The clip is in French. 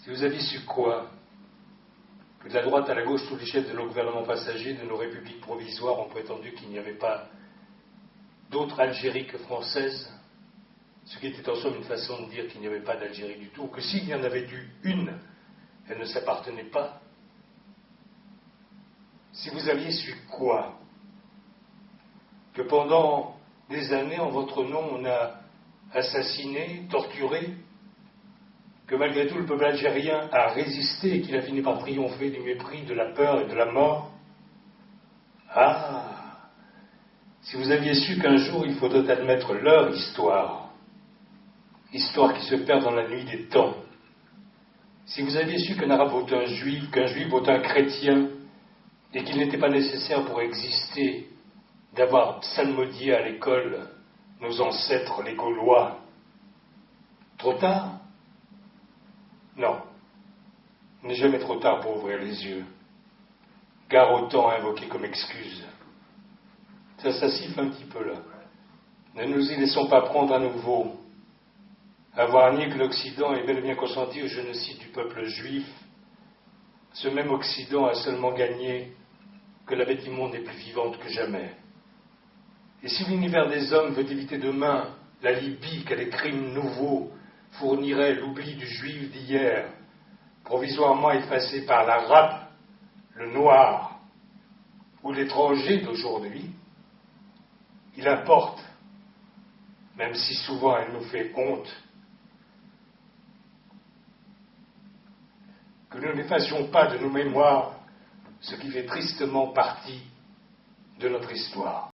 Si vous aviez su quoi? Que de la droite à la gauche, tous les chefs de nos gouvernements passagers, de nos républiques provisoires ont prétendu qu'il n'y avait pas d'autre Algérie que française, ce qui était en somme une façon de dire qu'il n'y avait pas d'Algérie du tout, que s'il y en avait eu une, elle ne s'appartenait pas. Si vous aviez su quoi? Que pendant des années, en votre nom, on a assassiné, torturé, que malgré tout le peuple algérien a résisté et qu'il a fini par triompher du mépris, de la peur et de la mort. Ah, si vous aviez su qu'un jour il faudrait admettre leur histoire, histoire qui se perd dans la nuit des temps. Si vous aviez su qu'un arabe vaut un juif, qu'un juif vaut un chrétien, et qu'il n'était pas nécessaire pour exister d'avoir psalmodié à l'école nos ancêtres les Gaulois, trop tard? Non, il n'est jamais trop tard pour ouvrir les yeux. Gare au temps invoqué comme excuse. Ça siffle un petit peu là. Ne nous y laissons pas prendre à nouveau. Avoir nié que l'Occident est bel et bien consenti au génocide du peuple juif, ce même Occident a seulement gagné que la bête immonde est plus vivante que jamais. Et si l'univers des hommes veut éviter demain la Libye qu'à des crimes nouveaux fournirait l'oubli du juif d'hier, provisoirement effacé par l'arabe, le noir ou l'étranger d'aujourd'hui, il importe, même si souvent elle nous fait honte, que nous n'effacions pas de nos mémoires ce qui fait tristement partie de notre histoire.